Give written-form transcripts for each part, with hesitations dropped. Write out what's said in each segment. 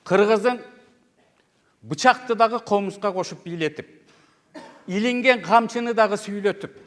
Kırgız'ın bıçaktı dağı komuska koşup biletip, ilingen kamçını dağı süйлötüp,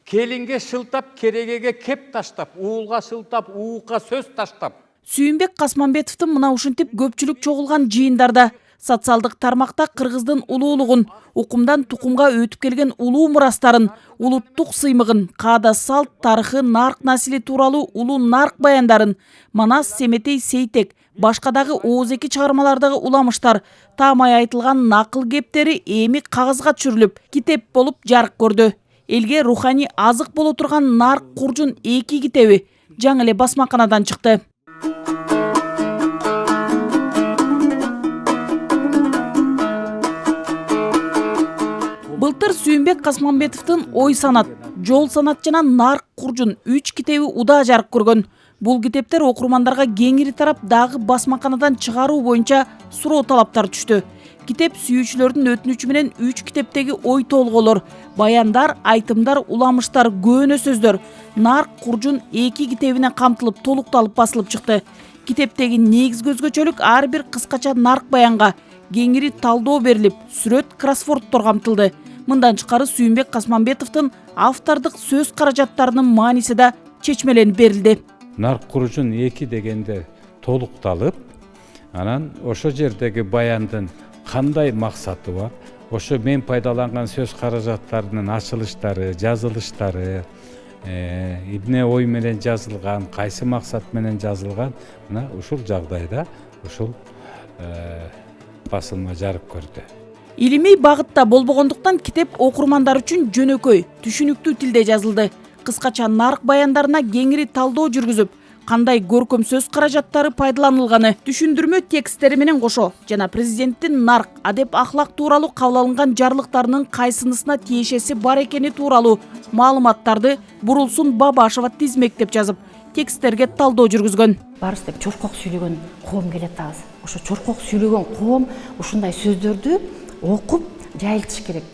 kelinge şıltap, kerегеге kep taштап, уылға шылтап, уыққа сөз таштап. Сүйүнбек Касманбетовдун мына ушинтип көпчүлүк чогулган жыйындарда социалдык тармакта кыргыздын улуулугун, укумдан тукумга өтүп келген улуу мурастарын, улуттук сыймыгын, каада салт, тарыхы, нарк насили тууралуу улуу нарк баяндарын, Манас, Семетей, Сейтек, башка дагы ооз-эки чыгармалардагы уламыштар, таамай айтылган накыл кептери эми кагызга түшүрүлүп, китеп болуп жарык көрдү. Элге руханий азык боло турган Нарк Куржун 2 китеби жаңы эле басмаканадан чыкты. Былтыр Сүйүнбек Касманбетовдун Ой санат, Жол санат жана Нарк Куржун 3 китеби удаа жарык көргөн. Бул китептер окурмандарга кеңири тарап дагы басмаканадан чыгаруу боюнча суроо талаптар түштү. Китеп сүйүүчүлөрдүн өтүнүчү менен 3 китептеги ой толголор, баяндар, айтымдар, уламыштар, көөнө сөздөр Нарк Куржун 2 китебине камтылып, толукталып басылып чыкты. Китептеги негизги өзгөчөлүк ар бир кыскача нарк баянга кеңири талдоо берилип, сүрөт, кроссвордтор камтылды. Мындан тышкары Сүйүнбек Касманбетовдун автордук сөз каражаттарынын мааниси да чечмеленип берилди. Нарк Куржун 2 дегенде толукталып, анан ошо жердеги баяндын кандай максаты бар, ошо мен пайдаланган сөз каражаттарынын ачылыштары, жазылыштары, эмне ой менен жазылган, кайсы максат менен жазылган, мына ушул жагдайда ушул басылма жарык көрдү. Илимий багытта болбогондуктан китеп окурмандар үчүн жөнөкөй, түшүнүктүү тилде жазылды. Кыскача нарк баяндарына кеңири талдоо жүргүзүп, кандай көркөм сөз каражаттары пайдаланылганы, түшүндүрмө тексттери менен кошо жана президенттин нарк, адеп, ахлак тууралуу кабыл алынган жарлыктарынын кайсынысына тиешеси бар экени тууралуу маалыматтарды Бурулсун Бабашева тизмектеп жазып, тексттерге талдоо жүргүзгөн. Барыбыз деп чоркок сүйлөгөн коом келет азыр. Ошо чоркок сүйлөгөн коом ушундай сөздөрдү окуп жайылтыш керек.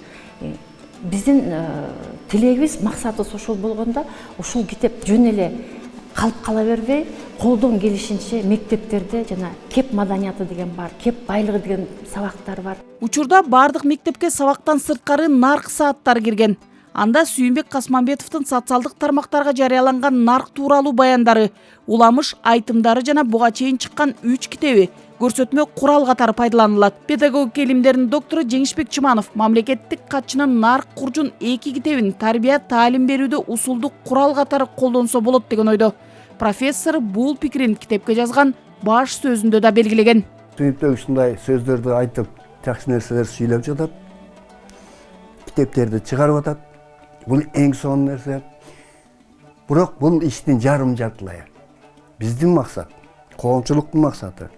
Биздин тилегибиз, максатыбыз ошол болгондо, ушул китеп жөн эле калып кала бербей, колдон келишинче мектептерде жана кеп маданияты деген бар, кеп байлыгы деген сабактар бар. Учурда бардык мектепке сабактан сырткары нарк сааттар кирген. Анда Сүйүнбек Касманбетовдун социалдык тармактарга жарыяланган нарк тууралуу баяндары, уламыш, айтымдары жана буга чейин чыккан 3 китеби көрсөтмө курал катары пайдаланылат. Педагогика илимдеринин доктору Жеңишбек Чыманов мамлекеттик катчынын Нарк Куржун 2 китебин тарбия таалим берүүдө усулдук курал катары колдонсо болот деген ойдо. Профессор бул пикирин китепке жазган баш сөзүндө да белгилеген. Сүйүнбек ушундай сөздөрдү айтып, жакшы нерселер сүйлөп жатат. Китептерди чыгарып атат. Бул эң сонун нерсе. Бирок бул иштин жарым жартылайы. Биздин максат, коомчулуктун максаты,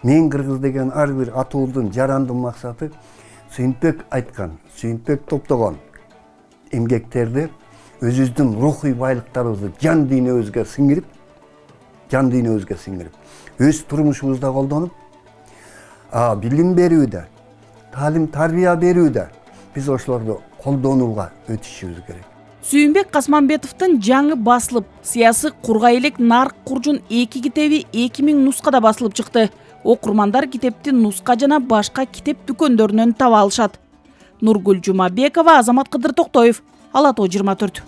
мен кыргыз деген ар бир атуулдун, жарандын максаты Сүйүнбек айткан, Сүйүнбек топтогон эмгектерди өзүбүздүн рухий байлыктарыбызды жан дүйнөбүзгө сиңирип, өз турмушубузда колдонуп, билим берүүдө, таалим тарбия берүүдө биз ошолорду колдонууга өтүшүбүз керек. Сүйүнбек Касманбетовдун жаңы басылып, сыясы кургай элек Нарк Куржун 2 китеби 2000 нускада басылып чыкты. Окурмандар китепти нуска жана башка китеп дүкөндөрүнөн таба алышат. Нургүл Жумабекова, Азамат Кыдыр Токтоев, Ала Тоо 24.